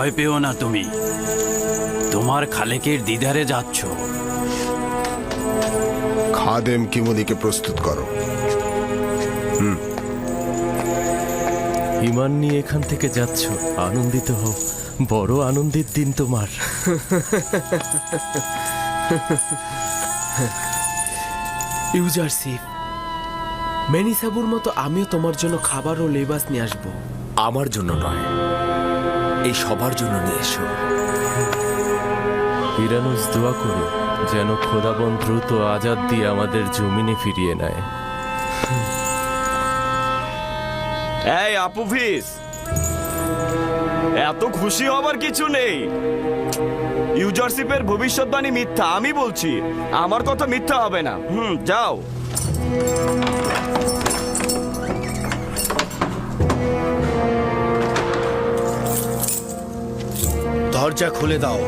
ভয় পেও না তুমি, তোমার খালেকের দিদারে যাচ্ছ। খাদেম কিমুনিকে প্রস্তুত করো। ইমান নিয়ে এখান থেকে যাচ্ছ, আনন্দিত হও। বড় আনন্দের দিন তোমার। ইউজারশিপ, মেনিসাবুর মতো আমিও তোমার জন্য খাবার ও লেবাস নিয়ে আসবো। আমার জন্য নয়, এই সবার জন্য নিয়ে এসো। ইরানুস, দোয়া করো যেন খোদাবন দ্রুত আজাদ দিয়ে আমাদের জমিনে ফিরিয়ে নেয়। এই আপুফিস, এত খুশি হবার কিছু নেই। ইউজারশিপের ভবিষ্যৎবাণী মিথ্যা, আমি বলছি। আমার কথা মিথ্যা হবে না। যাও। দরজা খুলে দাও।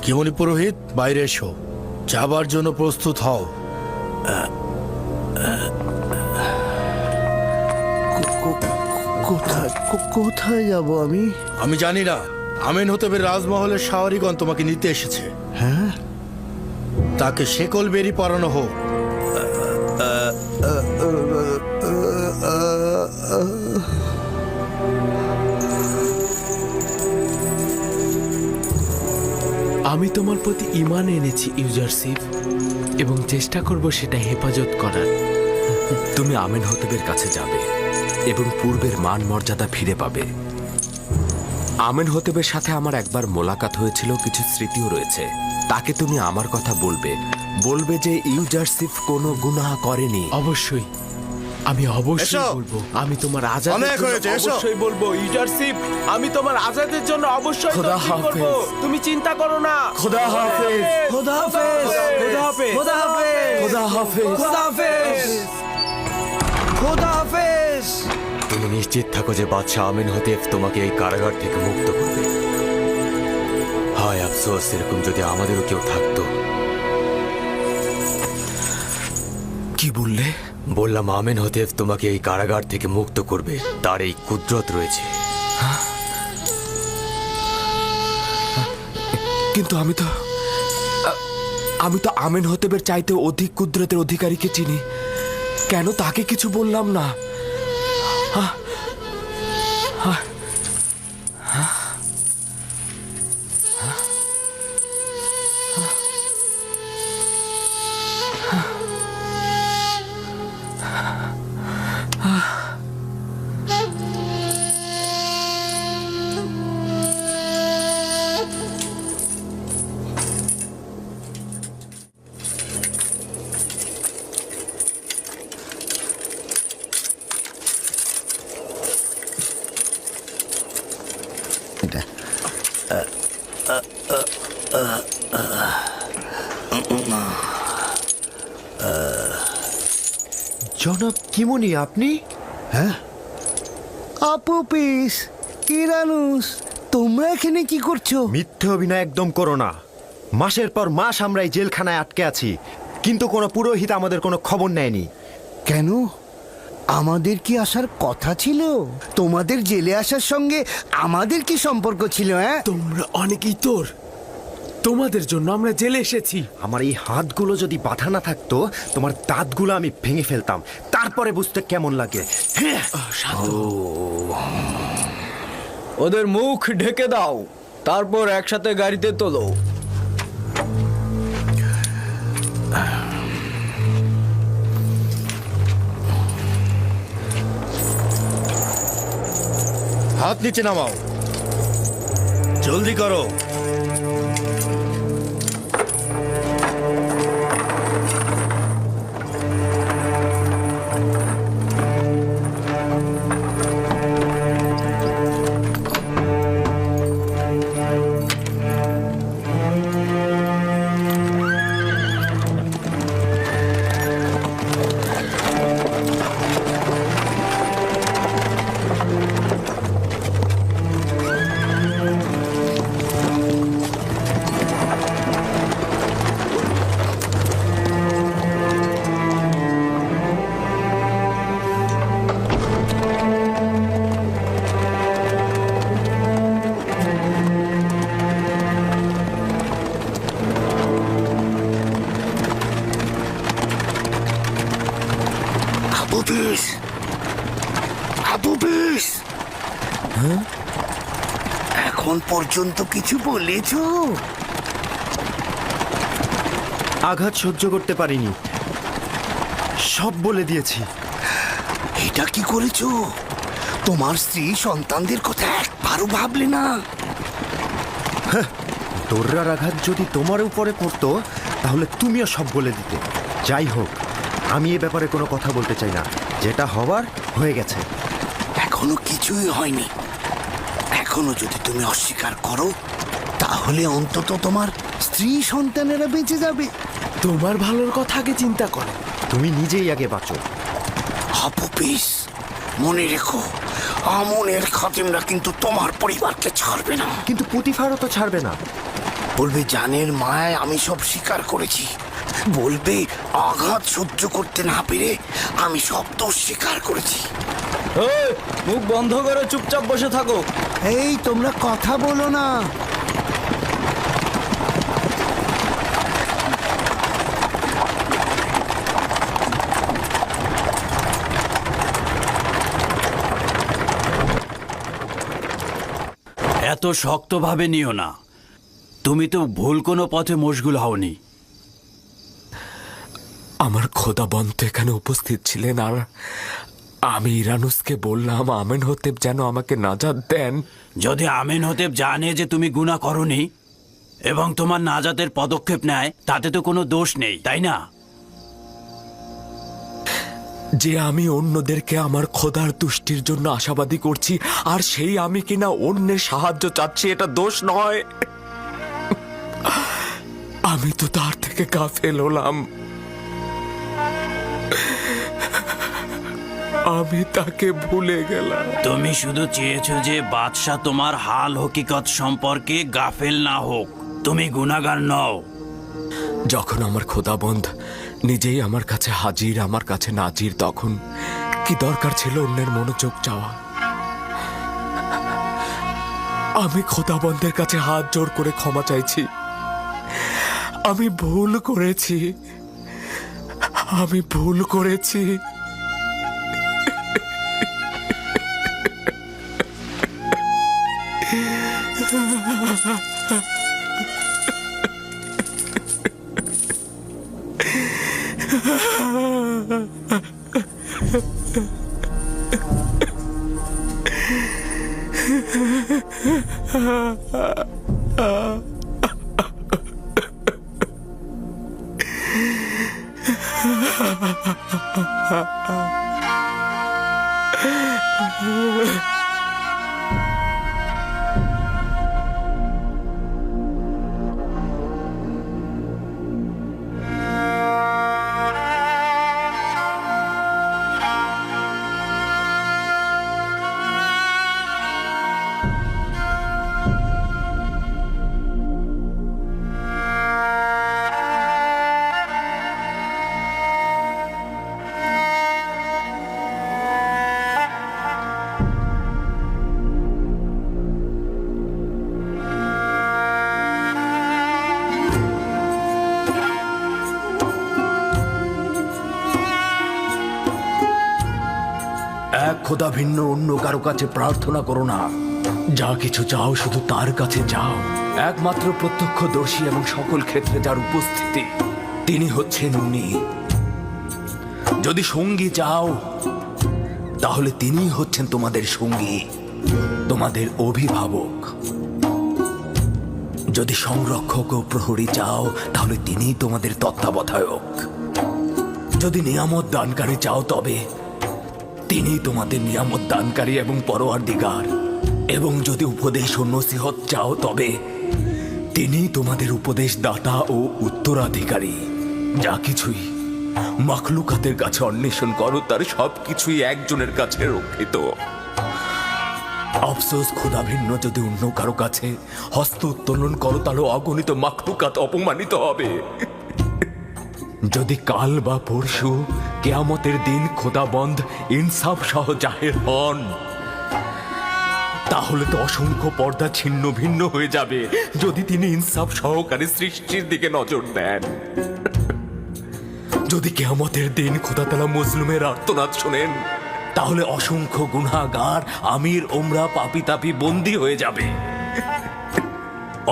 কিমনি পুরোহিত, বাইরে এসো। যাবার জন্য প্রস্তুত হও। কোথায় যাব আমি? আমি জানি না। আমেন হতেবের রাজমহলের শাওয়ারিগণ তোমাকে নিতে এসেছে। হ্যাঁ, তাকে শেকল বেরি পরানো হোক। আমি তোমার প্রতি ঈমান এনেছি ইউজারশিপ, এবং চেষ্টা করব সেটা হেফাজত করার। তুমি আমেন হতেবের কাছে যাবে এবং পূর্বের মান মর্যাদা ফিরে পাবে। আমেন হতেবের সাথে আমার একবার মোলাকাত হয়েছিল, কিছু স্মৃতিও রয়েছে। তাকে তুমি আমার কথা বলবে, বলবে যে ইউজারশিপ কোনো গুনাহ করেনি। অবশ্যই, আমি অবশ্যই এসো। বলবো। আমি তোমার আজাদের অনেক জন্য হয়েছে, এসো। অবশ্যই বলবো ইউজারশিপ। আমি তোমার আজাদের জন্য অবশ্যই খোদা তদবির করব। হাফেজ। তুমি চিন্তা করো না। খোদা হাফেজ। খোদা হাফেজ। খোদা হাফেজ। খোদা হাফেজ। খোদা হাফেজ। খোদা হাফেজ। খোদা হাফেজ। তুমি নিশ্চিত থাকো যে বাদশাহ আমেন হতেব তোমাকে এই কারাগার থেকে মুক্ত করবে। হায় আফসোস, এরকম যদি আমাদেরও কেউ থাকতো। কি বললে? বললাম আমেন হতেব তোমাকে এই কারাগার থেকে মুক্ত করবে, তার এই কুদরত রয়েছে। কিন্তু আমি তো আমেন হতেবের চাইতে অধিক কুদরতের অধিকারীকে চিনি। কেন তাকে কিছু বললাম না? জনাব কিমনি, আপনি? হ্যাঁ, আপুপিস, ইরানুস, তোমরা এখানে কি করছো? মিথ্যে অভিনয় একদম করো না। মাসের পর মাস আমরা এই জেলখানায় আটকে আছি, কিন্তু কোনো পুরোহিত আমাদের কোনো খবর নেয়নি। কেন? আমাদের কি আসার কথা ছিল? তোমাদের জেলে আসার সঙ্গে আমাদের কি সম্পর্ক ছিল? হ্যাঁ, তোমরা অনেকেই তোর, তোমাদের জন্য আমরা জেলে এসেছি। আমার এই হাতগুলো যদি বাঁধা না থাকতো, তোমার দাঁতগুলো আমি ভেঙে ফেলতাম, তারপরে বুঝতে কেমন লাগে। ওদের মুখ ঢেকে দাও, তারপর একসাথে গাড়িতে তোলো। হাত নিচে নামাও, জলদি করো। এখন পর্যন্ত কিছু বলেছো? আঘাত সহ্য করতে পারিনি, সব বলে দিয়েছি। এটা কি করেছো? তোমার স্ত্রী সন্তানদের কথা একবারও ভাবলে না? দৌড়ার আঘাত যদি তোমার উপরে পড়তো তাহলে তুমিও সব বলে দিতে। যাই হোক, আমি এ ব্যাপারে কোনো কথা বলতে চাই না। যেটা হওয়ার হয়ে গেছে। এখনো কিছুই হয়নি। এখনো যদি তুমি অস্বীকার করো তাহলে অন্তত তোমার স্ত্রী সন্তানেরা বেঁচে যাবে। তোমার ভালোর কথা আগে চিন্তা করো। তুমি নিজেই আগে বাঁচো। অপপিস, মনে রেখো, আমনের খাদেমরা কিন্তু তোমার পরিবারকে ছাড়বে না। কিন্তু পুতিফারও তো ছাড়বে না। বলবে জানের মায় আমি সব স্বীকার করেছি। বলবে আঘাত সহ্য করতে না পেরে আমি সব দোষ স্বীকার করেছি। এই, মুখ বন্ধ করে চুপচাপ বসে থাকো। এই তোমরা কথা বলো না। এত শক্তভাবে নিও না। তুমি তো ভুল কোনো পথে মশগুল হওনি। আমার খোদাবন্ধ এখানে উপস্থিত ছিলেন, আর আমি ইরানুসকে বললাম আমেন হতেব যেন আমাকে নাজাত দেন। যদি আমেন হতেব জানে যে তুমি গুনাহ করনি এবং তোমার নাজাতের পদক্ষেপ নেয়, তাতে তো কোনো দোষ নেই, তাই না? যে আমি অন্যদেরকে আমার খোদার তুষ্টির জন্য আশাবাদী করছি, আর সেই আমি কিনা অন্যের সাহায্য চাচ্ছি, এটা দোষ নয়। আমি তো তার থেকে গাফেল হলাম। আমি তাকে ভুলে গেলাম। তুমি শুধু চেয়েছো যে বাদশাহ তোমার হাল হকিকত সম্পর্কে গাফেল না হোক। তুমি গুনাহগার নও। যখন আমার খোদাবন্ধ নিজেই আমার কাছে হাজির, আমার কাছে নাজির, তখন কি দরকার ছিল অন্যের মনোযোগ চাওয়া? আমি খোদাবন্ধের কাছে হাত জোড় করে ক্ষমা চাইছি। আমি ভুল করেছি, আমি ভুল করেছি। এক খোদা ভিন্ন অন্য কারো কাছে প্রার্থনা করো না। যা কিছু চাও শুধু তার কাছে চাও। একমাত্র প্রত্যক্ষদর্শী এবং সকল ক্ষেত্রে যার উপস্থিতি, তিনি হচ্ছেন উনি। যদি সঙ্গী চাও তাহলে তিনি হচ্ছেন তোমাদের সঙ্গী, তোমাদের অভিভাবক। যদি সংরক্ষক ও প্রহরী চাও তাহলে তিনি তোমাদের তত্ত্বাবধায়ক। যদি নিয়ামত দানকারী চাও তবে তিনি তোমাদের নিয়ামত দানকারী এবং পরওয়ারদিগার। এবং যদি উপদেশ ও নসিহত চাও তবে তিনি তোমাদের উপদেশ দাতা ও উত্তরাধিকারী। যা কিছুই মাখলুকাতের কাছে অন্বেষণ করো তার সবকিছুই একজনের কাছে রক্ষিত। আফসোস, খোদা ভিন্ন যদি অন্য কারো কাছে হস্ত উত্তোলন করো তাহলে অগণিত মাখলুকাত অপমানিত হবে। যদি কাল বা পরশু কিয়ামতের দিন খোদাবন্ধ ইনসাফ সহ জাহের হন তাহলে তো অসংখ্য পর্দা ছিন্ন ভিন্ন হয়ে যাবে। যদি তিনি ইনসাফ সহকারে সৃষ্টির দিকে নজর দেন, যদি কিয়ামতের দিন খোদা তাআলা মুসলিমের আর্তনাদ শোনেন, তাহলে অসংখ্য গুনাহগার আমির ওমরা পাপি তাপি বন্দী হয়ে যাবে।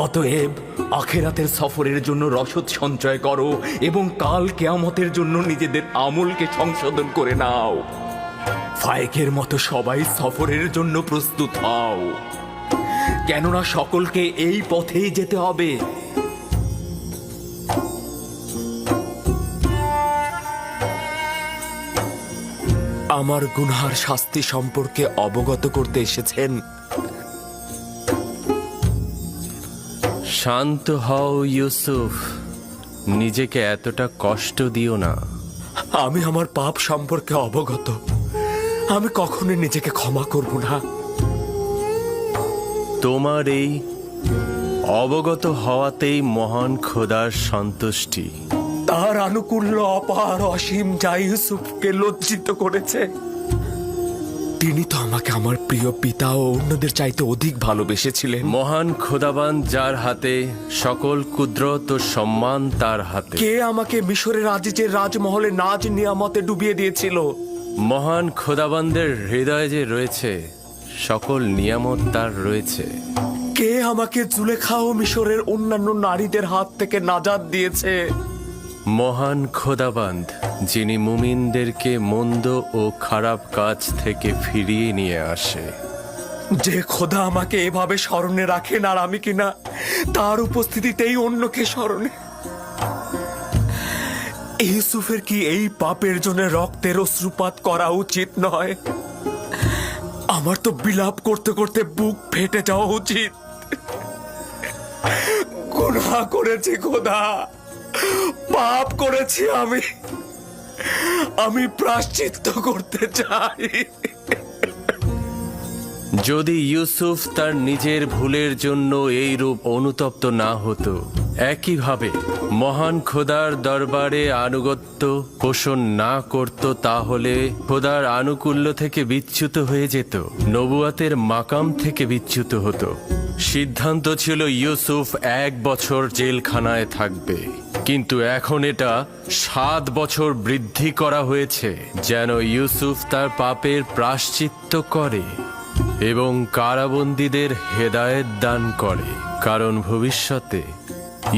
অতএব আখেরাতের সফরের জন্য রসদ সঞ্চয় করো এবং কাল কেয়ামতের জন্য নিজেদের আমলকে সংশোধন করে নাও। ফায়েকের মতো সবাই সফরের জন্য প্রস্তুত হও, কেননা সকলকে এই পথেই যেতে হবে। আমার গুনহার শাস্তি সম্পর্কে অবগত করতে এসেছেন। শান্ত হও ইউসুফ, নিজেকে এতটা কষ্ট দিও না। আমি আমার পাপ সম্পর্কে অবগত, আমি কখনোই নিজেকে ক্ষমা করব না। তোমার এই অবগত হওয়াতেই মহান খোদার সন্তুষ্টি। তার আনুকূল্য অপার অসীম যা ইউসুফকে লজ্জিত করেছে। তিনি তো আমাকে আমার প্রিয় পিতা ও অন্যদের চাইতে অধিক ভালোবেসেছিলেন। মহান খোদাবান যার হাতে, সকল কুদরত ও সম্মান তার হাতে। কে আমাকে মিশরের আজিজের রাজমহলে নাজ নিয়ামতে ডুবিয়ে দিয়েছিল? মহান খোদাবানদের হৃদয়ে যে রয়েছে সকল নিয়ামত তার রয়েছে। কে আমাকে জুলেখা ও মিশরের অন্যান্য নারীদের হাত থেকে নাজাত দিয়েছে? মহান খোদাবান্দ, যিনি মুমিনদেরকে মন্দ ও খারাপ কাজ থেকে ফিরিয়ে নিয়ে আসে। যে খোদা আমাকে এভাবে স্মরণে রাখেন আর আমি কিনা তার উপস্থিতিতেই অন্যকে স্মরণে। ইউসুফের কি এই পাপের জন্য রক্তের অশ্রুপাত করা উচিত নয়? আমার তো বিলাপ করতে করতে বুক ফেটে যাওয়া উচিত। গুনাহ করেছি খোদা, পাপ করেছি আমি প্রায়শ্চিত্ত করতে চাই। যদি ইউসুফ তার নিজের ভুলের জন্য এই রূপ অনুতপ্ত না হতো, একইভাবে মহান খোদার দরবারে আনুগত্য পোষণ না করত, তাহলে খোদার আনুকূল্য থেকে বিচ্যুত হয়ে যেত, নবুয়াতের মাকাম থেকে বিচ্যুত হতো। সিদ্ধান্ত ছিল ইউসুফ 1 বছর জেলখানায় থাকবে, কিন্তু এখন এটা 7 বছর বৃদ্ধি করা হয়েছে, যেন ইউসুফ তার পাপের প্রায়শ্চিত্ত করে এবং কারাবন্দীদের হেদায়েত দান করে, কারণ ভবিষ্যতে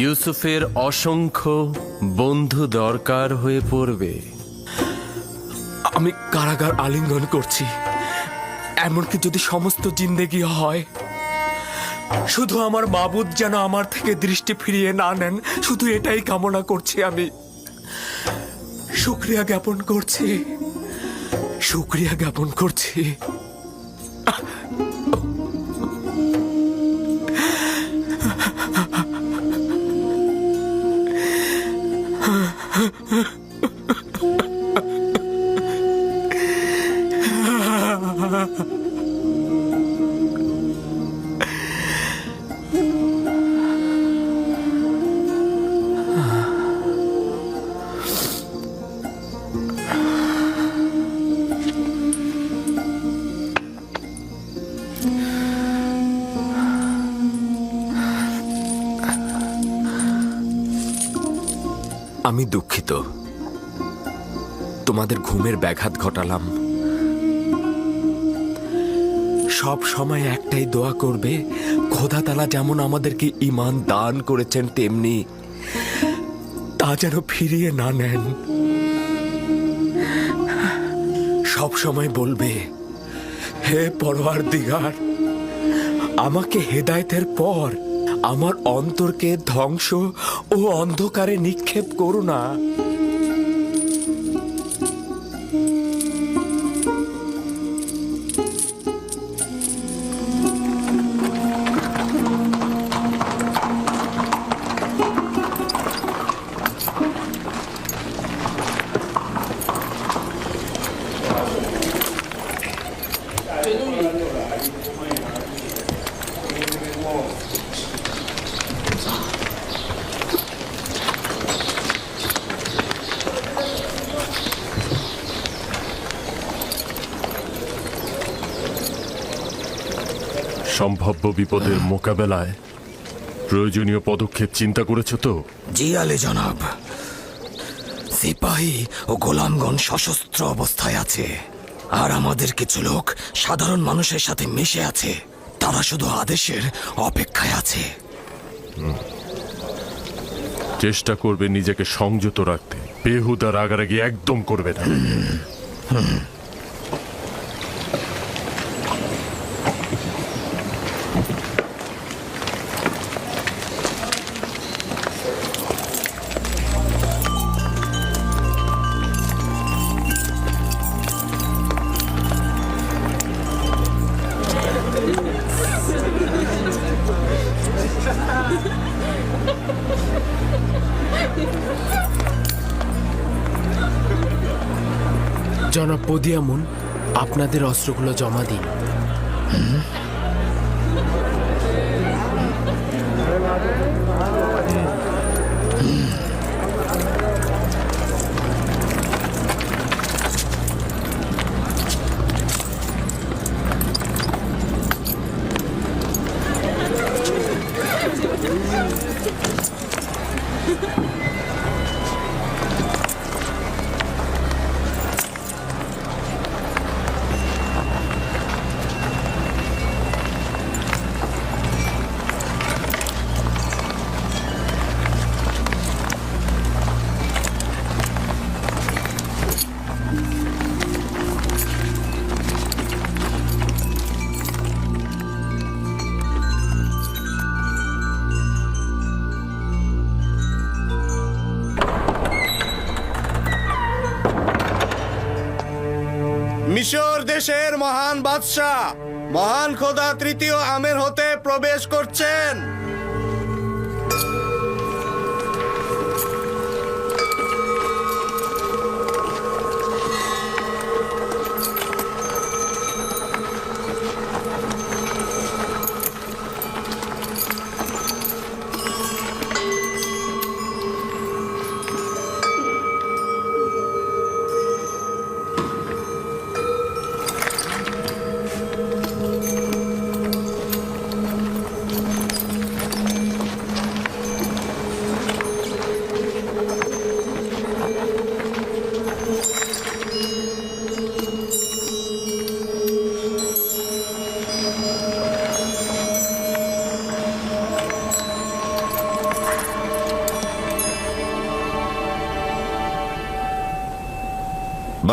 ইউসুফের অসংখ্য বন্ধু দরকার হয়ে পড়বে। আমি কারাগার আলিঙ্গন করছি, এমনকি যদি সমস্ত জিন্দেগি হয়। শুধু আমার মাবুদ যেন আমার থেকে দৃষ্টি ফিরিয়ে না নেন, শুধু এটাই কামনা করছি। আমি শুকরিয়া জ্ঞাপন করছি। আমি দুঃখিত, তোমাদের ঘুমের ব্যাঘাত ঘটালাম। সব সময় একটাই দোয়া করবে, খোদা তাআলা যেমন আমাদেরকে ঈমান দান করেছেন তেমনি তা যেন ফিরিয়ে না নেন। সব সময় বলবে, হে পরওয়ারদিগার, আমাকে হেদায়েতের পর আমার অন্তরকে ধ্বংস ও অন্ধকারে নিক্ষেপ করো না। সম্ভাব্য বিপদের মোকাবেলায় প্রয়োজনীয় পদক্ষেপ চিন্তা করেছ তো? জি আলী জনাব, সিপাহী ও গোলামগণ সশস্ত্র অবস্থায় আছে, আর আমাদের কিছু লোক সাধারণ মানুষের সাথে মিশে আছে। তারা শুধু আদেশের অপেক্ষায় আছে। চেষ্টা করবে নিজেকে সংযত রাখতে, বেহুদা রাগারাগি একদম করবে না। জনাব পদিয়ামুন, আপনাদের অস্ত্রগুলো জমা দিন। মিশর দেশের মহান বাদশাহ মহান খোদা তৃতীয় আমের হতে প্রবেশ করছেন।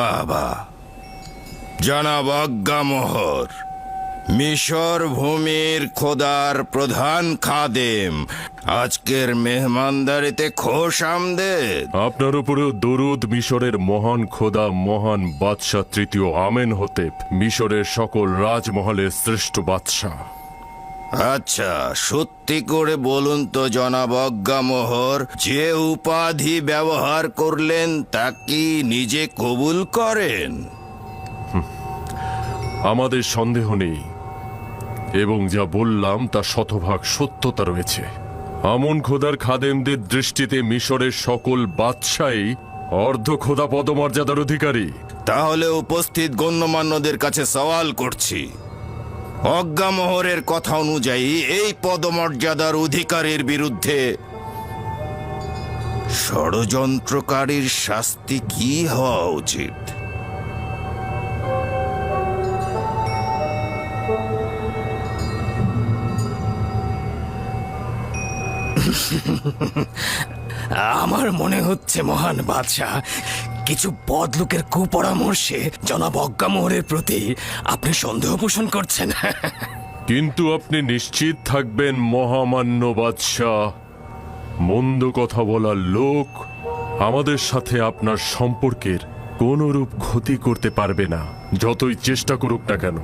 বাবা, জনাব আজ্ঞামোহর, মিশর ভূমির খোদার প্রধান খাদেম আজকের মেহমানদারিতে খোশ আমদেদ। আপনার উপরেও দরুদ মিশরের মহান খোদা মহান বাদশাহ তৃতীয় আমেন হতে, মিশরের সকল রাজমহলের শ্রেষ্ঠ বাদশাহ। আচ্ছা, সত্যি করে বলুন তো জনাব আজ্ঞামোহর, যে উপাধি ব্যবহার করলেন তা কি নিজে কবুল করেন? আমাদের সন্দেহ নেই, এবং যা বললাম তা শতভাগ সত্যতা রয়েছে। আমন খোদার খাদেমদের দৃষ্টিতে মিশরের সকল বাদশাহই অর্ধ খোদা পদমর্যাদার অধিকারী। তাহলে উপস্থিত গণ্যমান্যদের কাছে সওয়াল করছি, অজ্ঞামোহরের কথা অনুযায়ী এই পদমর্যাদার অধিকারীর বিরুদ্ধে ষড়যন্ত্রকারীর শাস্তি কি হওয়া উচিত? আমার মনে হচ্ছে মহান বাদশাহ, কিছু বদলোকের কুপরামর্শে জনাব অজ্ঞামোহরের প্রতি আপনি সন্দেহ পোষণ করছেন। কিন্তু আপনি নিশ্চিত থাকবেন মহামান্য বাদশাহ, মন্দ কথা বলার লোক আমাদের সাথে আপনার সম্পর্কের কোনরূপ ক্ষতি করতে পারবে না, যতই চেষ্টা করুক না কেন।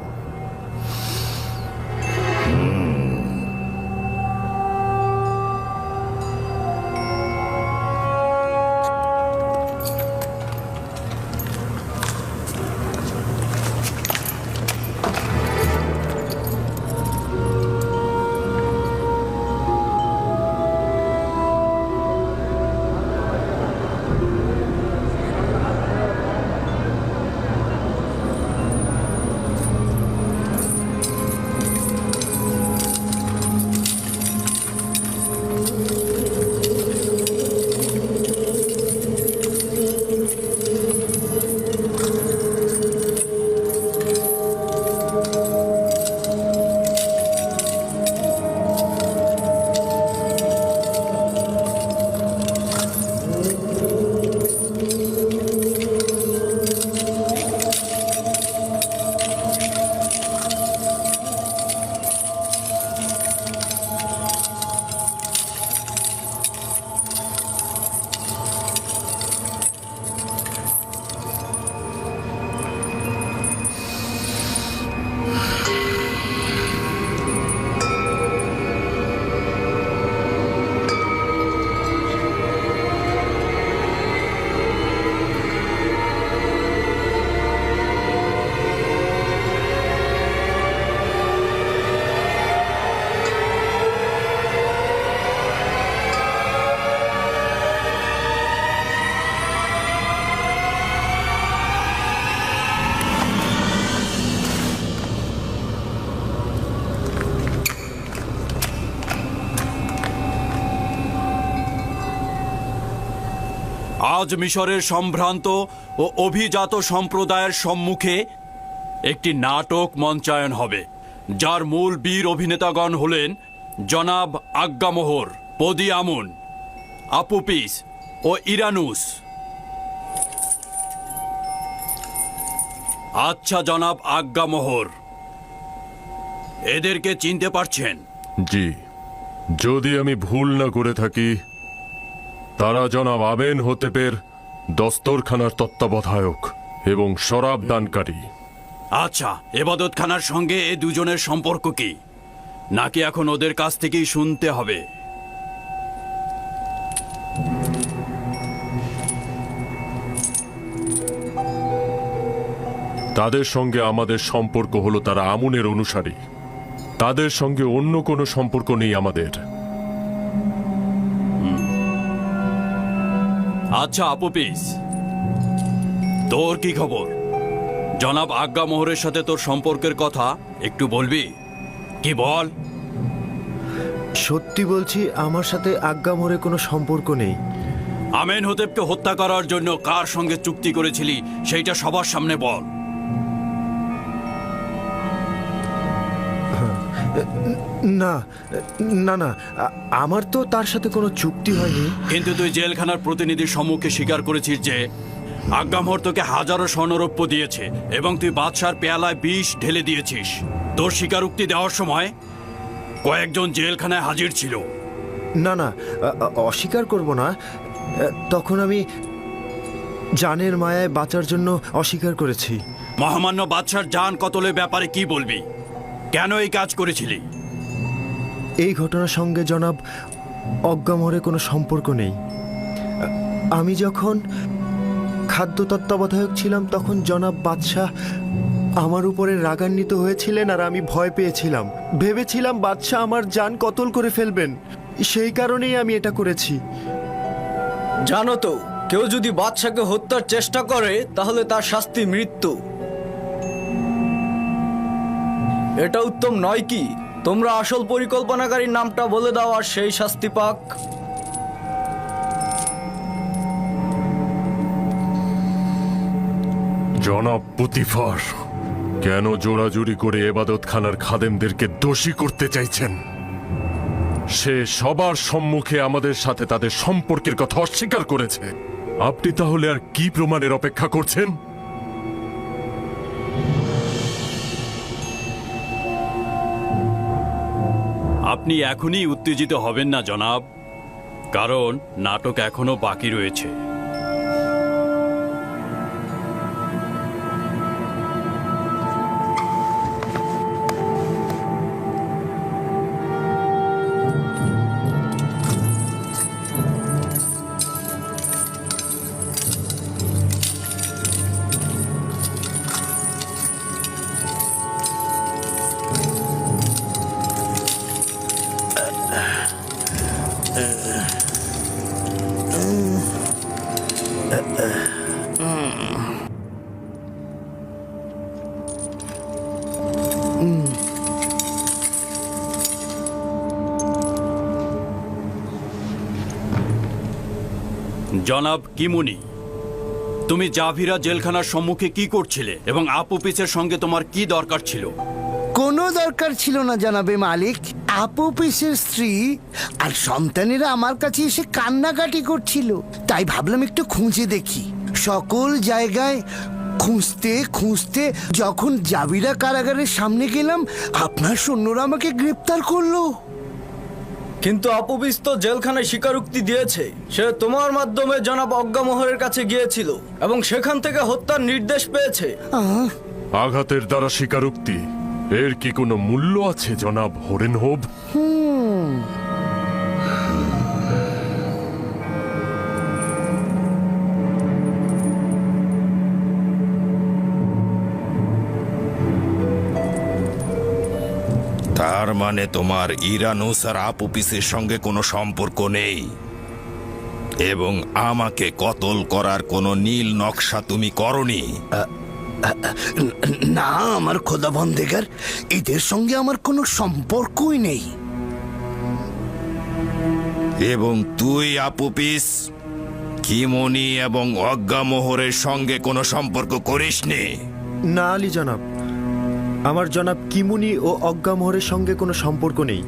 আজ মিশরের সম্ভ্রান্ত ও অভিজাত সম্প্রদায়ের সম্মুখে একটি নাটক মঞ্চায়ন হবে, যার মূল বীর অভিনেতাগণ হলেন জনাব আজ্ঞামোহর, পদিয়ামুন, আপুপিস ও ইরানুস। আচ্ছা জনাব আজ্ঞামোহর, এদেরকে চিনতে পারছেন? জি, যদি আমি ভুল না করে থাকি তারা জনাব আমেনহোতেপের দস্তরখানার তত্ত্বাবধায়ক এবং শরাব দানকারী। আচ্ছা, এবাদতখানার সঙ্গে এ দুজনের সম্পর্ক কি, নাকি এখন ওদের কাছ থেকেই শুনতে হবে? তাদের সঙ্গে আমাদের সম্পর্ক হলো তারা আমুনের অনুসারী। তাদের সঙ্গে অন্য কোনো সম্পর্ক নেই আমাদের। আচ্ছা আপুপিস, তোর কি খবর? জনাব আজ্ঞামোহরের সাথে তোর সম্পর্কের কথা একটু বলবি কি? বল। সত্যি বলছি, আমার সাথে আজ্ঞামোহরে কোনো সম্পর্ক নেই। আমেনহোতেপকে হত্যা করার জন্য কার সঙ্গে চুক্তি করেছিলি সেইটা সবার সামনে বল। না না না, আমার তো তার সাথে কোনো চুক্তি হয়নি। কিন্তু তুই জেলখানার প্রতিনিধির সম্মুখে স্বীকার করেছিস যে আজ্ঞামোহর তোকে হাজারো স্বর্ণরৌপ্য দিয়েছে এবং তুই বাদশার পেয়ালায় বিষ ঢেলে দিয়েছিস। তোর স্বীকারোক্তি দেওয়ার সময় কয়েকজন জেলখানায় হাজির ছিল। না না, অস্বীকার করব না। তখন আমি জানের মায়ায় বাঁচার জন্য অস্বীকার করেছি। মহামান্য বাদশার জান কতলের ব্যাপারে কি বলবি? কেন এই কাজ করেছিলি? এই ঘটনার সঙ্গে জনাব আজ্ঞামোহরে কোনো সম্পর্ক নেই। আমি যখন খাদ্য তত্ত্বাবধায়ক ছিলাম তখন জনাব বাদশাহ আমার উপরে রাগান্বিত হয়েছিলেন আর আমি ভয় পেয়েছিলাম। ভেবেছিলাম বাদশাহ আমার জান কতল করে ফেলবেন, সেই কারণেই আমি এটা করেছি। জানো তো, কেউ যদি বাদশাকে হত্যার চেষ্টা করে তাহলে তার শাস্তি মৃত্যু। এটা উত্তম নয় কি? তোমরা আসল পরিকল্পনাকারীর নামটা বলে দাও আর সেই শাস্তি পাক। জনাব পুতিফার, কেন জোরাজুরি করে এবাদতখানার খাদেমদেরকে দোষী করতে চাইছেন? সে সবার সম্মুখে আমাদের সাথে তাদের সম্পর্কের কথা অস্বীকার করেছে। আপনি তাহলে আর কি প্রমাণের অপেক্ষা করছেন? আপনি এখনই উত্তেজিত হবেন না জনাব, কারণ নাটক এখনো বাকি রয়েছে। জনাব কিমুনি, তুমি জাভিরা জেলখানার সম্মুখে কি করছিলে এবং আপুপিসের সঙ্গে তোমার কি দরকার ছিল? কোনো দরকার ছিল না জানাবে মালিক। আপুপিসের স্ত্রী আর সন্তানেরা আমার কাছে এসে কান্নাকাটি করছিল, তাই ভাবলাম একটু খুঁজে দেখি। সকল জায়গায় খুঁজতে খুঁজতে যখন জাভিরা কারাগারের সামনে গেলাম, আপনার সৈন্যরা আমাকে গ্রেপ্তার করলো। কিন্তু আপুপিস তো জেলখানায় স্বীকারোক্তি দিয়েছে সে তোমার মাধ্যমে জনাব আজ্ঞামোহরের কাছে গিয়েছিল এবং সেখান থেকে হত্যার নির্দেশ পেয়েছে। আঘাতের দ্বারা স্বীকারোক্তি, এর কি কোনো মূল্য আছে জনাব হরেনহোব? তার মানে তোমার ইরানুস আর আপুপিসের সঙ্গে কোনো সম্পর্ক নেই এবং আমাকে কতল করার কোনো নীল নকশা তুমি করনি? না আমার খোদা বন্দেগার, এদের সঙ্গে আমার কোনো সম্পর্কই নেই। এবং তুই আপুপিস কিমনি এবং অজ্ঞামোহরের সঙ্গে কোনো সম্পর্ক করিসনি? না আলী জনাব, আমার জনাব কিমুনি ও অজ্ঞামোহরের সঙ্গে কোনো সম্পর্ক নেই।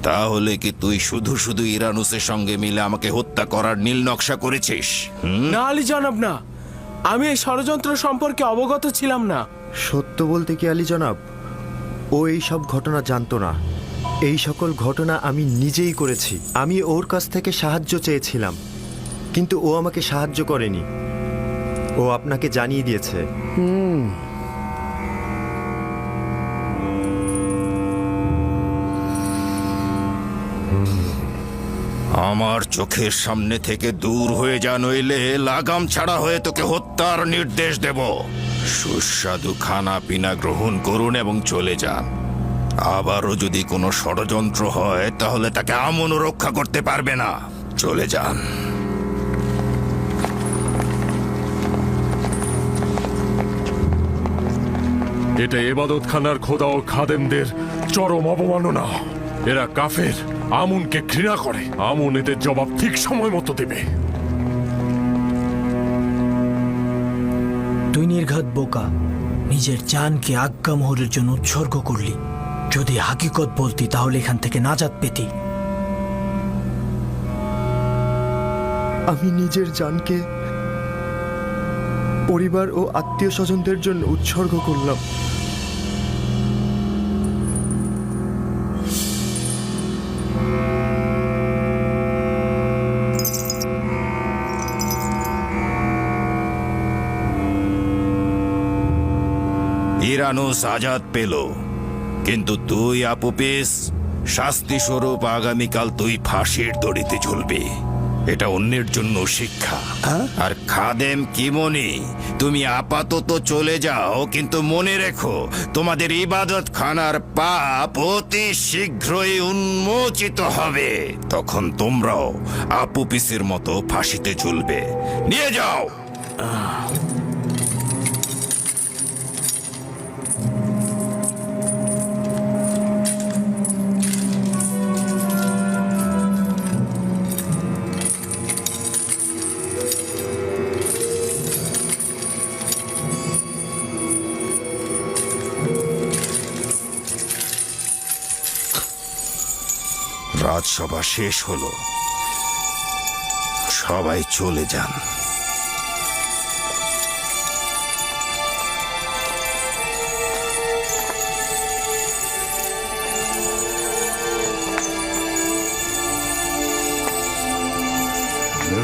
তাহলে কি তুই শুধু শুধু ইরানুসের সঙ্গে মিলে আমাকে হত্যা করার নীল নকশা করেছিস? না আলী জনাব না, আমি এই ষড়যন্ত্র সম্পর্কে অবগত ছিলাম না। সত্য বলতে কি আলী জনাব, ও এই সব ঘটনা জানতো না। এই সকল ঘটনা আমি নিজেই করেছি। আমি ওর কাছ থেকে সাহায্য চেয়েছিলাম, কিন্তু ও আমাকে সাহায্য করেনি। ও আপনাকে জানিয়ে দিয়েছে। আমার চোখের সামনে থেকে দূর হয়ে যা, নইলে লাগাম ছাড়া হয়ে তোকে হত্যার নির্দেশ দেব। সুস্বাদু খানা পিনা গ্রহণ করুন এবং চলে যান। আবারও যদি কোনো ষড়যন্ত্র হয় তাহলে তাকে আমনও রক্ষা করতে পারবে না। চলে যান। এটা এবাদতখানার খোদা ও খাদেমদের চরম অবমাননা। এরা কাফের, আমুনকে ঘৃণা করে। আমুন এদের জবাব ঠিক সময় মতো দেবে। তুই নির্ঘাত বোকা, নিজের জানকে আজ্ঞামোহরের জন্য উৎসর্গ করলি। যদি হাকিকত বলতি তাহলে এখান থেকে নাজাত পেতি। আমি নিজের জানকে পরিবার ও আত্মীয় স্বজনদের জন্য উৎসর্গ করলাম। ইরানুস আজাদ পেল, কিন্তু তুই আপুপিস, শাস্তি স্বরূপ আগামীকাল তুই ফাঁসির দড়িতে ঝুলবি। এটা অন্যের জন্য শিক্ষা। আর খাদেম কিমনি, তুমি আপাতত চলে যাও, কিন্তু মনে রেখো তোমাদের ইবাদত খানার পাপ অতি শীঘ্রই উন্মোচিত হবে। তখন তোমরাও আপুপিসের মতো ফাঁসিতে ঝুলবে। নিয়ে যাও। রাজসভা শেষ হলো, সবাই চলে যান।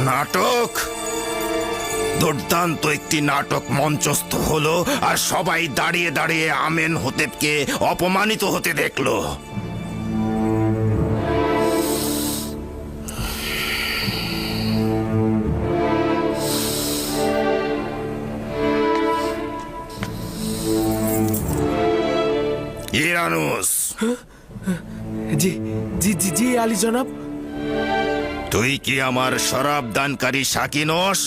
নাটক, দুর্দান্ত একটি নাটক মঞ্চস্থ হলো, আর সবাই দাঁড়িয়ে দাঁড়িয়ে আমেন হতেবকে অপমানিত হতে দেখলো। ইরানুস, জি জি জি জি আলী জনাব। তুই কি আমার শরাব দানকারী সাকি নস?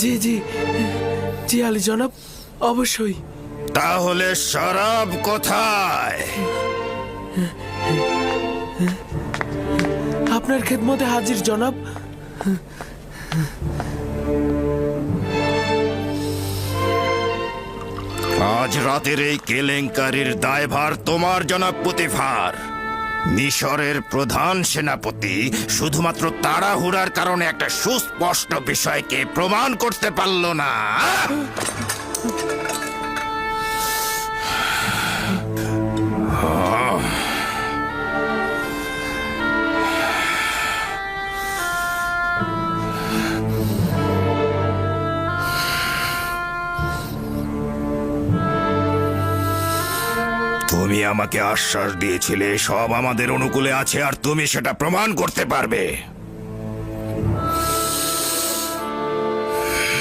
জি জি জি আলী জনাব, অবশ্যই। তাহলে শরাব কোথায়? আপনার খেদমতে হাজির জনাব। আজ রাতের এই কেলেঙ্কারির দায়ভার তোমার, জনাব পুতিফার। মিশরের প্রধান সেনাপতি শুধুমাত্র তাড়াহুড়ার কারণে একটা সুস্পষ্ট বিষয়কে প্রমাণ করতে পারল না। তুমি আমাকে আশ্বাস দিয়েছিলে সব আমাদের অনুকূলে আছে, আর তুমি সেটা প্রমাণ করতে পারবে।